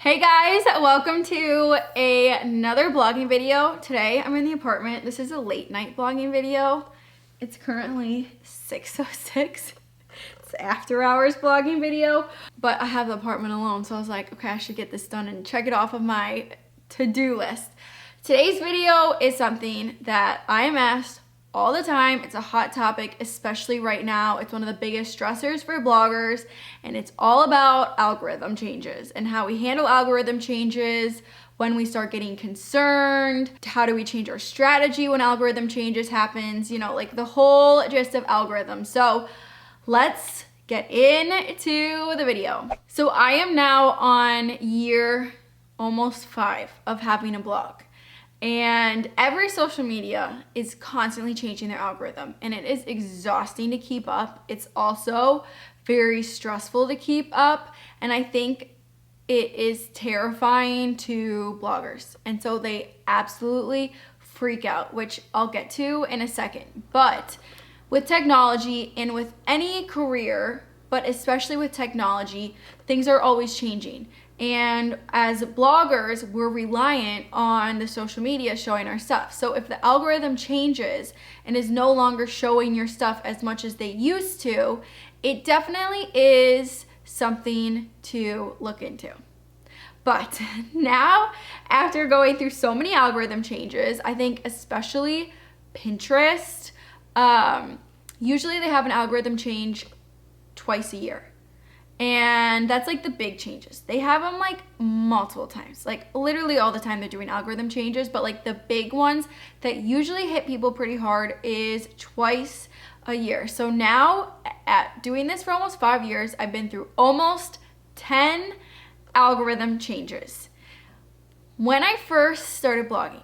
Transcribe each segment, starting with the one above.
Hey guys, welcome to another vlogging video. Today I'm in the apartment. This is a late night vlogging video. It's currently 6:06. It's after hours vlogging video, but I have the apartment alone, so I was like, okay, I should get this done and check it off of my to-do list. Today's video is something that I am asked all the time. It's a hot topic, especially right now. It's one of the biggest stressors for bloggers, and it's all about algorithm changes and how we handle algorithm changes when we start getting concerned. How do we change our strategy when algorithm changes happens? You know, like the whole gist of algorithms. So let's get into the video. So I am now on year almost 5 of having a blog. And every social media is constantly changing their algorithm, and it is exhausting to keep up. It's also very stressful to keep up, and I think it is terrifying to bloggers. And so they absolutely freak out, which I'll get to in a second. But with technology and with any career, but especially with technology, things are always changing. And as bloggers, we're reliant on the social media showing our stuff. So if the algorithm changes and is no longer showing your stuff as much as they used to, it definitely is something to look into. But now, after going through so many algorithm changes, I think especially Pinterest, usually they have an algorithm change twice a year. And that's like the big changes. They have them like multiple times, like literally all the time they're doing algorithm changes, but like the big ones that usually hit people pretty hard is twice a year. So now at doing this for almost 5 years, I've been through almost 10 algorithm changes. When I first started blogging,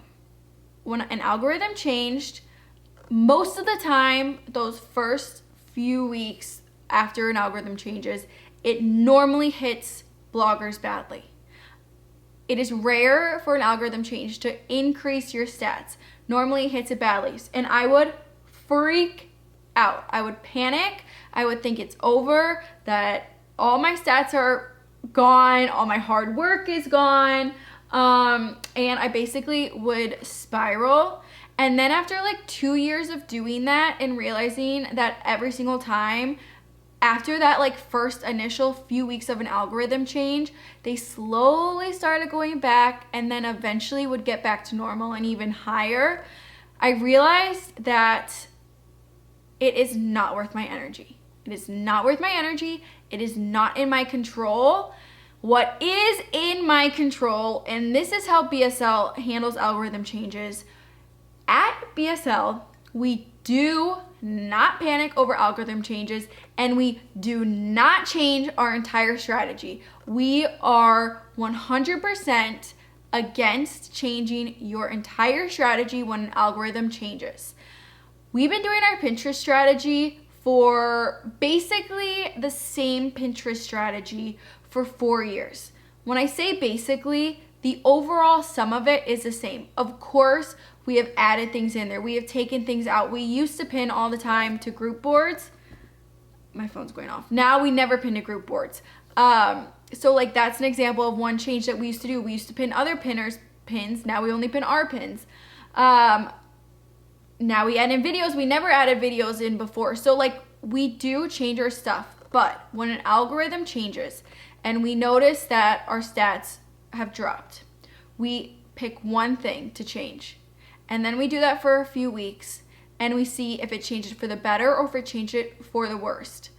when an algorithm changed, most of the time, those first few weeks after an algorithm changes, it normally hits bloggers badly. It is rare for an algorithm change to increase your stats. Normally it hits it badly. And I would freak out. I would panic. I would think it's over, that all my stats are gone, all my hard work is gone. And I basically would spiral. And then after like 2 years of doing that and realizing that every single time, after that like first initial few weeks of an algorithm change, they slowly started going back and then eventually would get back to normal and even higher. I realized that it is not worth my energy. It is not worth my energy. It is not in my control. What is in my control, and this is how BSL handles algorithm changes. At BSL, we do not panic over algorithm changes, and we do not change our entire strategy. We are 100% against changing your entire strategy when an algorithm changes. We've been doing our Pinterest strategy for basically the same Pinterest strategy for 4 years. When I say basically, the overall sum of it is the same. Of course, we have added things in there. We have taken things out. We used to pin all the time to group boards. My phone's going off. Now we never pin to group boards. So like that's an example of one change that we used to do. We used to pin other pinners' pins. Now we only pin our pins. Now we add in videos. We never added videos in before. So like we do change our stuff. But when an algorithm changes and we notice that our stats have dropped, we pick one thing to change. And then we do that for a few weeks and we see if it changes for the better or if it changes it for the worst.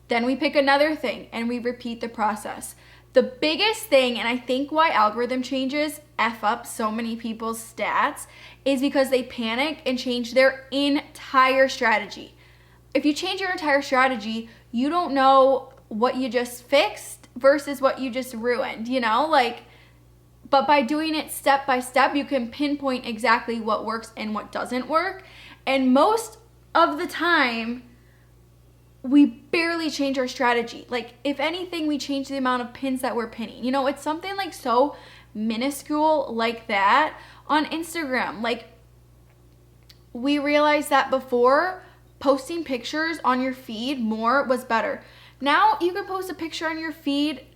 Then we pick another thing and we repeat the process. The biggest thing, and I think why algorithm changes F up so many people's stats, is because they panic and change their entire strategy. If you change your entire strategy, you don't know what you just fixed versus what you just ruined, you know? But by doing it step by step, you can pinpoint exactly what works and what doesn't work. And most of the time, we barely change our strategy. Like, if anything, we change the amount of pins that we're pinning. You know, it's something like so minuscule like that on Instagram. Like, we realized that before, posting pictures on your feed more was better. Now, you can post a picture on your feed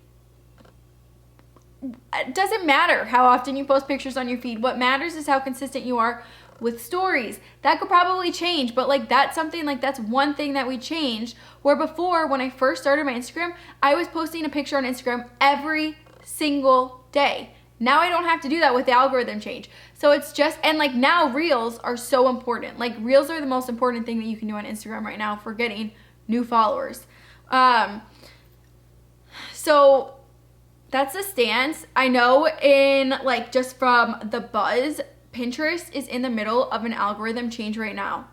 it doesn't matter how often you post pictures on your feed. What matters is how consistent you are with stories. That could probably change, but like that's something, like that's one thing that we changed, where before, when I first started my Instagram, I was posting a picture on Instagram every single day. Now I don't have to do that with the algorithm change. So it's just, and like now reels are so important. Like reels are the most important thing that you can do on Instagram right now for getting new followers. So that's the stance. I know in like just from the buzz, Pinterest is in the middle of an algorithm change right now.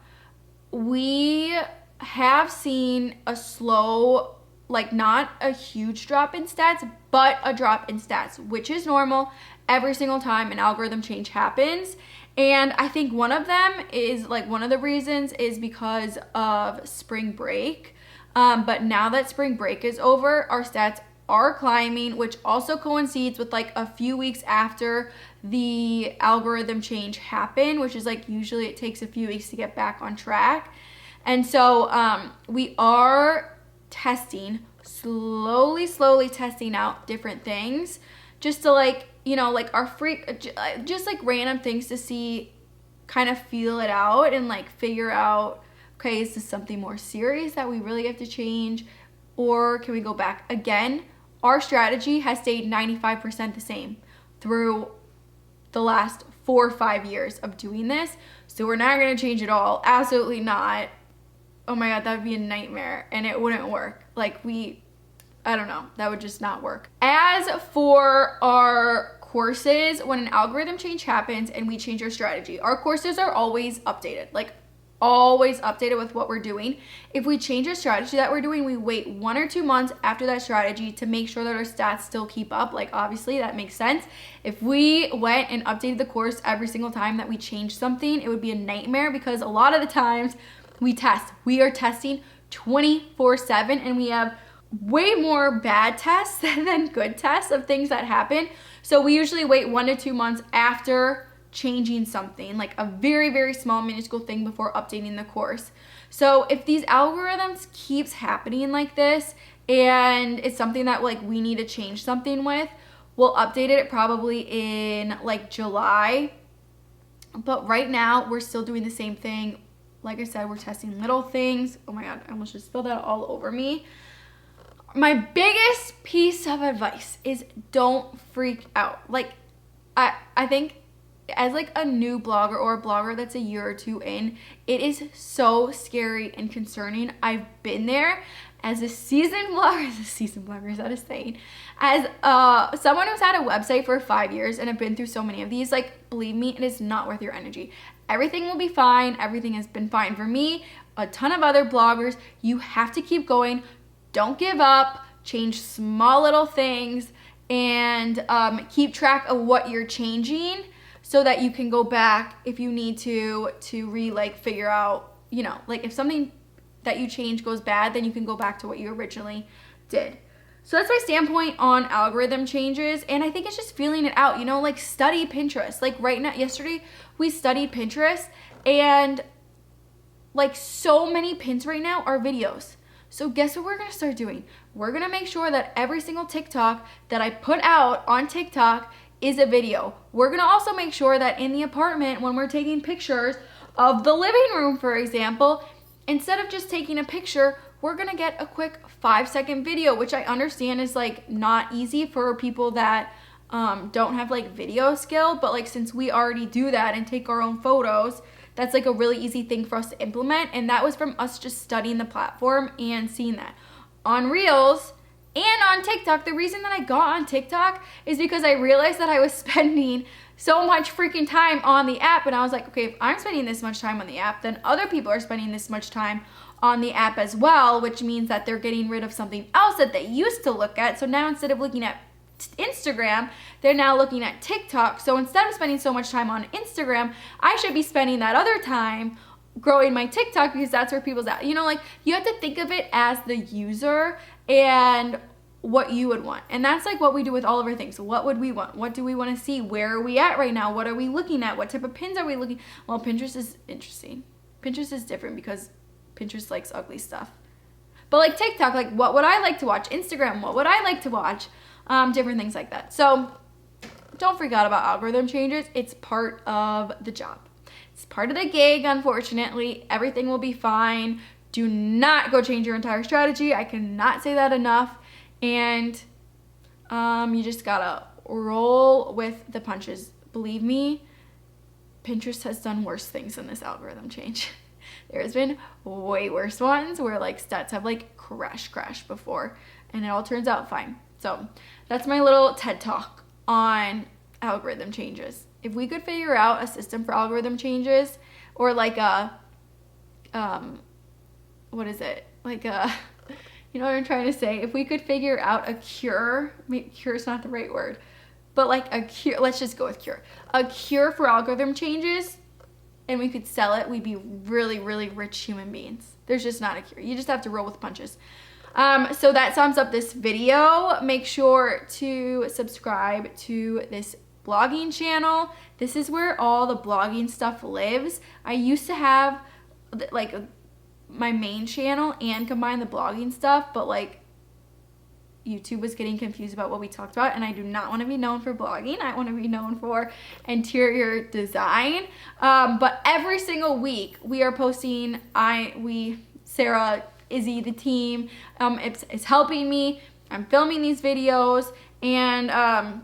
We have seen a slow, like not a huge drop in stats, but a drop in stats, which is normal every single time an algorithm change happens. And I think one of them is like, one of the reasons is because of spring break. But now that spring break is over, our stats are climbing, which also coincides with like a few weeks after the algorithm change happened, which is like usually it takes a few weeks to get back on track. And so we are testing, slowly testing out different things just to like, you know, like our just like random things to see, kind of feel it out and like figure out, okay, is this something more serious that we really have to change, or can we go back? Again, our strategy has stayed 95% the same through the last 4 or 5 years of doing this. So we're not going to change it all. Absolutely not. Oh my God, that would be a nightmare and it wouldn't work. Like I don't know, that would just not work. As for our courses, when an algorithm change happens and we change our strategy, our courses are always updated, like always updated with what we're doing. If we change a strategy that we're doing, we wait 1 or 2 months after that strategy to make sure that our stats still keep up. Like obviously that makes sense. If we went and updated the course every single time that we changed something, it would be a nightmare, because a lot of the times we are testing 24/7 and we have way more bad tests than good tests of things that happen. So we usually wait 1 to 2 months after changing something, like a very, very small minuscule thing, before updating the course. So if these algorithms keeps happening like this and it's something that like we need to change something with, we'll update it probably in like July. But right now we're still doing the same thing. Like I said, we're testing little things. Oh my God, I almost just spilled that all over me. My biggest piece of advice is don't freak out. Like I think as like a new blogger or a blogger that's a year or 2 in, it is so scary and concerning. I've been there as a seasoned blogger. Is that a saying? As someone who's had a website for 5 years and have been through so many of these, like believe me, it is not worth your energy. Everything will be fine. Everything has been fine for me, a ton of other bloggers. You have to keep going. Don't give up. Change small little things and keep track of what you're changing, so that you can go back if you need to figure out, you know, like if something that you change goes bad, then you can go back to what you originally did. So that's my standpoint on algorithm changes. And I think it's just feeling it out, you know, like study Pinterest. Like right now, yesterday we studied Pinterest, and like so many pins right now are videos. So guess what we're gonna start doing? We're gonna make sure that every single TikTok that I put out on TikTok is a video. We're gonna also make sure that in the apartment, when we're taking pictures of the living room, for example, instead of just taking a picture, we're gonna get a quick 5-second video, which I understand is like not easy for people that don't have like video skill, but like since we already do that and take our own photos, that's like a really easy thing for us to implement. And that was from us just studying the platform and seeing that. On Reels and on TikTok, the reason that I got on TikTok is because I realized that I was spending so much freaking time on the app, and I was like, okay, if I'm spending this much time on the app, then other people are spending this much time on the app as well, which means that they're getting rid of something else that they used to look at. So now instead of looking at Instagram, they're now looking at TikTok. So instead of spending so much time on Instagram, I should be spending that other time growing my TikTok, because that's where people's at. You know, like you have to think of it as the user and what you would want. And that's like what we do with all of our things. What would we want? What do we want to see? Where are we at right now? What are we looking at? What type of pins are we looking? Well, Pinterest is interesting. Pinterest is different because Pinterest likes ugly stuff. But like TikTok, like what would I like to watch? Instagram, what would I like to watch? different things like that. So don't freak out about algorithm changes. It's part of the job. It's part of the gig, unfortunately. Everything will be fine. Do not go change your entire strategy. I cannot say that enough. And you just gotta roll with the punches. Believe me, Pinterest has done worse things than this algorithm change. There's been way worse ones where like stats have like crashed before, and it all turns out fine. So that's my little TED talk on algorithm changes. If we could figure out a system for algorithm changes, or like a what is it, like a, you know what I'm trying to say, if we could figure out a cure, maybe cure is not the right word, but like a cure, let's just go with cure, a cure for algorithm changes, and we could sell it, we'd be really, really rich human beings. There's just not a cure. You just have to roll with punches. So that sums up this video. Make sure to subscribe to this blogging channel. This is where all the blogging stuff lives. I used to have like my main channel and combine the blogging stuff, but like YouTube was getting confused about what we talked about, and I do not want to be known for blogging. I want to be known for interior design. But every single week we are posting, Sarah, Izzy, the team, it's helping me. I'm filming these videos, and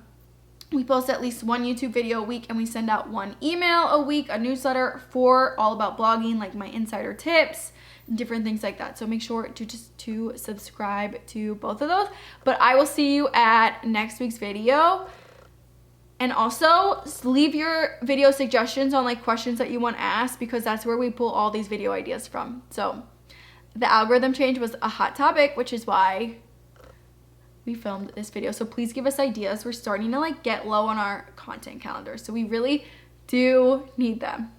we post at least one YouTube video a week, and we send out one email a week, a newsletter for all about blogging, like my insider tips, different things like that. So make sure to subscribe to both of those. But I will see you at next week's video. And also leave your video suggestions on like questions that you want asked, because that's where we pull all these video ideas from. So the algorithm change was a hot topic, which is why we filmed this video. So please give us ideas. We're starting to like get low on our content calendar, so we really do need them.